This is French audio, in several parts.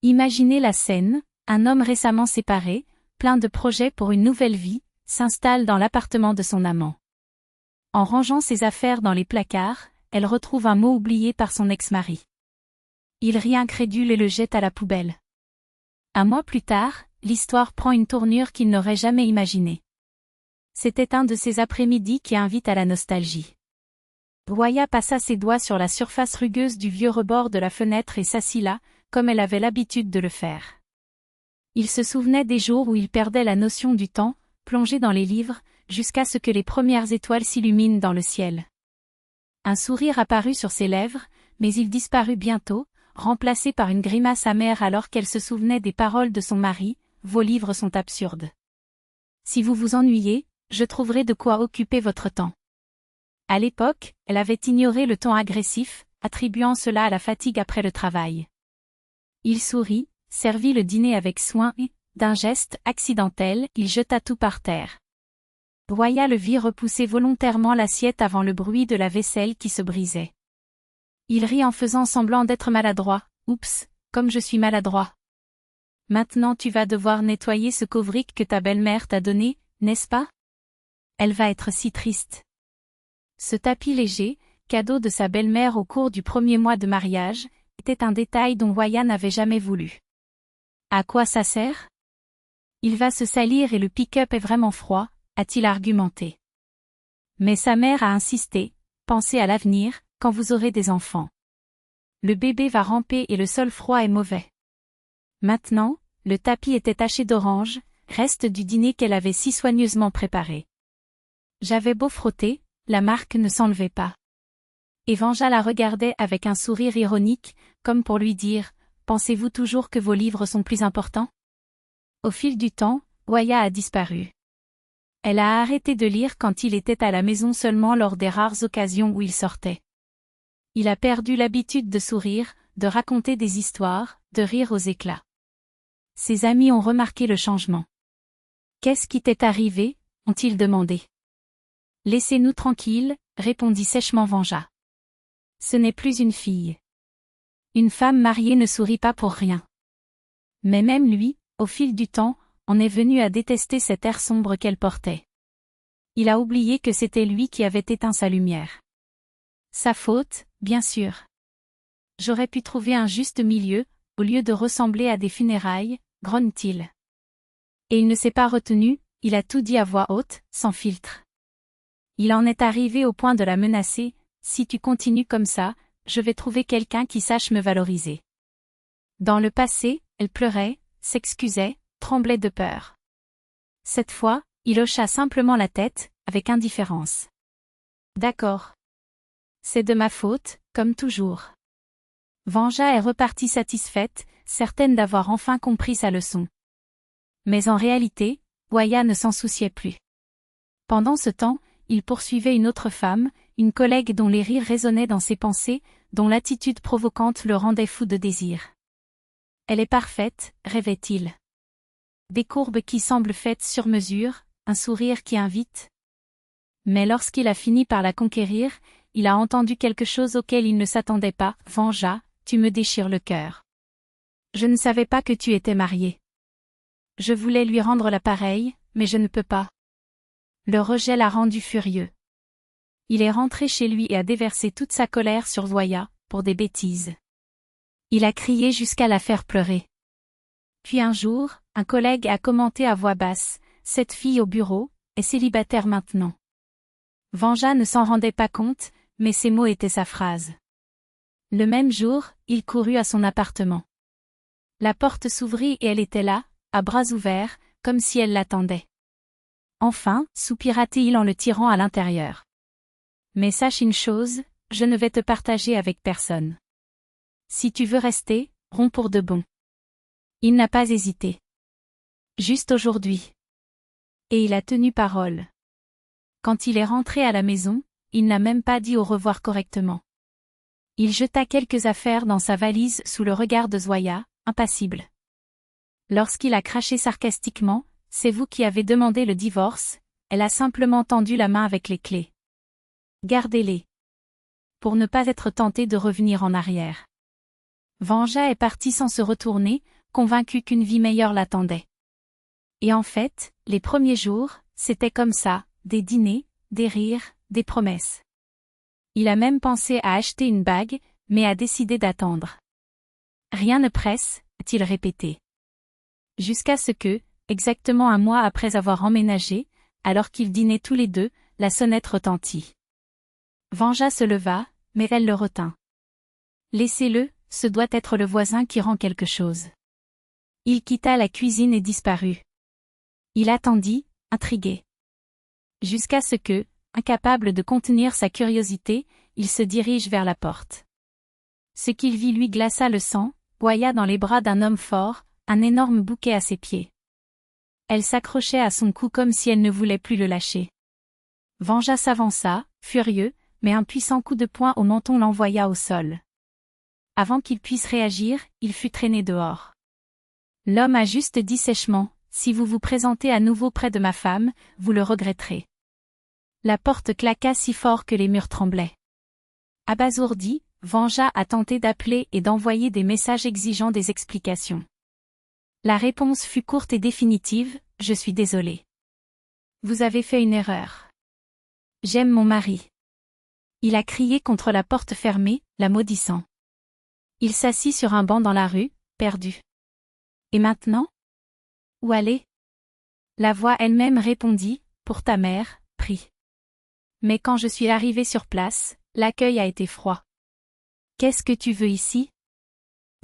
Imaginez la scène, un homme récemment séparé, plein de projets pour une nouvelle vie, s'installe dans l'appartement de son amant. En rangeant ses affaires dans les placards, elle retrouve un mot oublié par son ex-mari. Il rit incrédule et le jette à la poubelle. Un mois plus tard, l'histoire prend une tournure qu'il n'aurait jamais imaginée. C'était un de ces après-midi qui invitent à la nostalgie. Voya passa ses doigts sur la surface rugueuse du vieux rebord de la fenêtre et s'assit là, comme elle avait l'habitude de le faire. Il se souvenait des jours où il perdait la notion du temps, plongé dans les livres, jusqu'à ce que les premières étoiles s'illuminent dans le ciel. Un sourire apparut sur ses lèvres, mais il disparut bientôt, remplacé par une grimace amère alors qu'elle se souvenait des paroles de son mari, « Vos livres sont absurdes. Si vous vous ennuyez, je trouverai de quoi occuper votre temps. » À l'époque, elle avait ignoré le ton agressif, attribuant cela à la fatigue après le travail. Il sourit, servit le dîner avec soin et, d'un geste accidentel, il jeta tout par terre. Voya le vit repousser volontairement l'assiette avant le bruit de la vaisselle qui se brisait. Il rit en faisant semblant d'être maladroit. « Oups, comme je suis maladroit. Maintenant tu vas devoir nettoyer ce kovrik que ta belle-mère t'a donné, n'est-ce pas? Elle va être si triste. » Ce tapis léger, cadeau de sa belle-mère au cours du premier mois de mariage, était un détail dont Voya n'avait jamais voulu. À quoi ça sert? Il va se salir et le pick-up est vraiment froid, a-t-il argumenté. Mais sa mère a insisté, pensez à l'avenir, quand vous aurez des enfants. Le bébé va ramper et le sol froid est mauvais. Maintenant, le tapis était taché d'orange, reste du dîner qu'elle avait si soigneusement préparé. J'avais beau frotter, la marque ne s'enlevait pas. Et Vanja la regardait avec un sourire ironique, comme pour lui dire, pensez-vous toujours que vos livres sont plus importants? Au fil du temps, Voya a disparu. Elle a arrêté de lire quand il était à la maison seulement lors des rares occasions où il sortait. Il a perdu l'habitude de sourire, de raconter des histoires, de rire aux éclats. Ses amis ont remarqué le changement. Qu'est-ce qui t'est arrivé? Ont-ils demandé. Laissez-nous tranquilles, répondit sèchement Vanja. Ce n'est plus une fille. Une femme mariée ne sourit pas pour rien. Mais même lui, au fil du temps, en est venu à détester cet air sombre qu'elle portait. Il a oublié que c'était lui qui avait éteint sa lumière. Sa faute, bien sûr. J'aurais pu trouver un juste milieu, au lieu de ressembler à des funérailles, grogne-t-il. Et il ne s'est pas retenu, il a tout dit à voix haute, sans filtre. Il en est arrivé au point de la menacer, si tu continues comme ça, je vais trouver quelqu'un qui sache me valoriser. Dans le passé, elle pleurait, s'excusait, tremblait de peur. Cette fois, il hocha simplement la tête, avec indifférence. D'accord. C'est de ma faute, comme toujours. Vanja est repartie satisfaite, certaine d'avoir enfin compris sa leçon. Mais en réalité, Voya ne s'en souciait plus. Pendant ce temps, il poursuivait une autre femme, une collègue dont les rires résonnaient dans ses pensées, dont l'attitude provocante le rendait fou de désir. Elle est parfaite, rêvait-il. Des courbes qui semblent faites sur mesure, un sourire qui invite. Mais lorsqu'il a fini par la conquérir, il a entendu quelque chose auquel il ne s'attendait pas. « Vanja, tu me déchires le cœur. Je ne savais pas que tu étais mariée. Je voulais lui rendre l'appareil, mais je ne peux pas. » Le rejet l'a rendu furieux. Il est rentré chez lui et a déversé toute sa colère sur Voya, pour des bêtises. Il a crié jusqu'à la faire pleurer. Puis un jour, un collègue a commenté à voix basse, « Cette fille au bureau, est célibataire maintenant. » Vanja ne s'en rendait pas compte, mais ces mots étaient sa phrase. Le même jour, il courut à son appartement. La porte s'ouvrit et elle était là, à bras ouverts, comme si elle l'attendait. Enfin, soupira-t-il en le tirant à l'intérieur. Mais sache une chose, je ne vais te partager avec personne. Si tu veux rester, romps pour de bon. Il n'a pas hésité. Juste aujourd'hui. Et il a tenu parole. Quand il est rentré à la maison, il n'a même pas dit au revoir correctement. Il jeta quelques affaires dans sa valise sous le regard de Zoya, impassible. Lorsqu'il a craché sarcastiquement, « C'est vous qui avez demandé le divorce », elle a simplement tendu la main avec les clés. « Gardez-les. Pour ne pas être tenté de revenir en arrière. » Vanja est partie sans se retourner, convaincue qu'une vie meilleure l'attendait. Et en fait, les premiers jours, c'était comme ça, des dîners, des rires, des promesses. Il a même pensé à acheter une bague, mais a décidé d'attendre. Rien ne presse, a-t-il répété. Jusqu'à ce que, exactement un mois après avoir emménagé, alors qu'ils dînaient tous les deux, la sonnette retentit. Vanja se leva, mais elle le retint. Laissez-le, ce doit être le voisin qui rend quelque chose. Il quitta la cuisine et disparut. Il attendit, intrigué. Jusqu'à ce que, incapable de contenir sa curiosité, il se dirige vers la porte. Ce qu'il vit lui glaça le sang, Voya dans les bras d'un homme fort, un énorme bouquet à ses pieds. Elle s'accrochait à son cou comme si elle ne voulait plus le lâcher. Vanja s'avança, furieux, mais un puissant coup de poing au menton l'envoya au sol. Avant qu'il puisse réagir, il fut traîné dehors. L'homme a juste dit sèchement, « Si vous vous présentez à nouveau près de ma femme, vous le regretterez. » La porte claqua si fort que les murs tremblaient. Abasourdi, Vanja a tenté d'appeler et d'envoyer des messages exigeant des explications. La réponse fut courte et définitive, « Je suis désolée. Vous avez fait une erreur. J'aime mon mari. » Il a crié contre la porte fermée, la maudissant. Il s'assit sur un banc dans la rue, perdu. Et maintenant? Où aller? La voix elle-même répondit, pour ta mère, prie. Mais quand je suis arrivée sur place, l'accueil a été froid. Qu'est-ce que tu veux ici?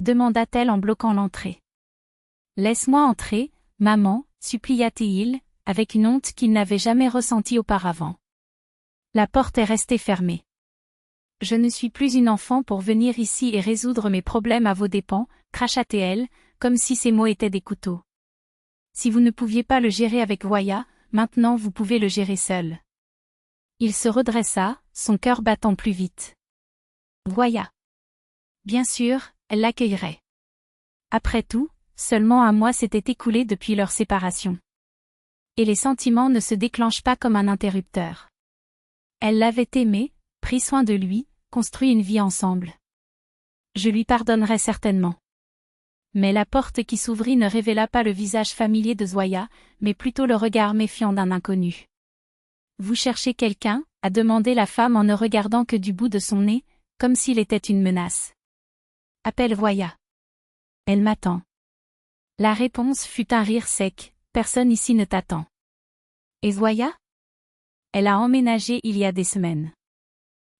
Demanda-t-elle en bloquant l'entrée. Laisse-moi entrer, maman, supplia-t-il, avec une honte qu'il n'avait jamais ressentie auparavant. La porte est restée fermée. Je ne suis plus une enfant pour venir ici et résoudre mes problèmes à vos dépens, cracha-t-elle, comme si ses mots étaient des couteaux. Si vous ne pouviez pas le gérer avec Voya, maintenant vous pouvez le gérer seul. Il se redressa, son cœur battant plus vite. Voya. Bien sûr, elle l'accueillerait. Après tout, seulement un mois s'était écoulé depuis leur séparation. Et les sentiments ne se déclenchent pas comme un interrupteur. Elle l'avait aimé, pris soin de lui, construit une vie ensemble. Je lui pardonnerai certainement. Mais la porte qui s'ouvrit ne révéla pas le visage familier de Zoya, mais plutôt le regard méfiant d'un inconnu. « Vous cherchez quelqu'un » a demandé la femme en ne regardant que du bout de son nez, comme s'il était une menace. « Appelle Voya. Elle m'attend. » La réponse fut un rire sec, « Personne ici ne t'attend. » Et Zoya? Elle a emménagé il y a des semaines.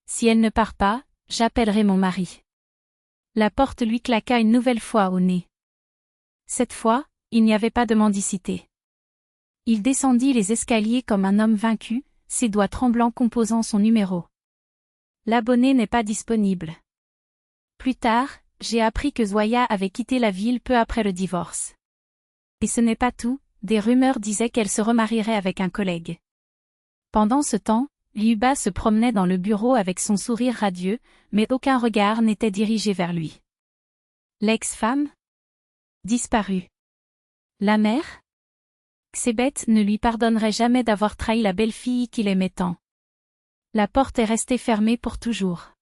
Si elle ne part pas, j'appellerai mon mari. La porte lui claqua une nouvelle fois au nez. Cette fois, il n'y avait pas de mendicité. Il descendit les escaliers comme un homme vaincu, ses doigts tremblants composant son numéro. L'abonné n'est pas disponible. Plus tard, j'ai appris que Zoya avait quitté la ville peu après le divorce. Et ce n'est pas tout, des rumeurs disaient qu'elle se remarierait avec un collègue. Pendant ce temps, Liuba se promenait dans le bureau avec son sourire radieux, mais aucun regard n'était dirigé vers lui. L'ex-femme? Disparue. La mère? Xébet ne lui pardonnerait jamais d'avoir trahi la belle-fille qu'il aimait tant. La porte est restée fermée pour toujours.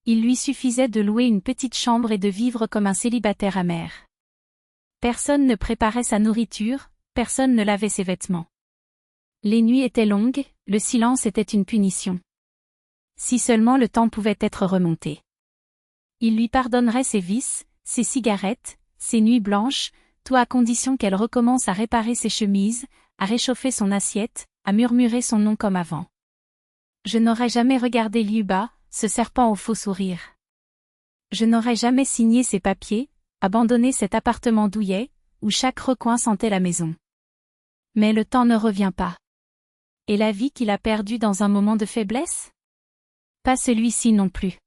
Il lui suffisait de louer une petite chambre et de vivre comme un célibataire amer. Personne ne préparait sa nourriture, personne ne lavait ses vêtements. Les nuits étaient longues, le silence était une punition. Si seulement le temps pouvait être remonté. Il lui pardonnerait ses vices, ses cigarettes, ses nuits blanches, tout à condition qu'elle recommence à réparer ses chemises, à réchauffer son assiette, à murmurer son nom comme avant. Je n'aurais jamais regardé Liuba, ce serpent au faux sourire. Je n'aurais jamais signé ses papiers, abandonné cet appartement douillet, où chaque recoin sentait la maison. Mais le temps ne revient pas. Et la vie qu'il a perdue dans un moment de faiblesse? Pas celui-ci non plus.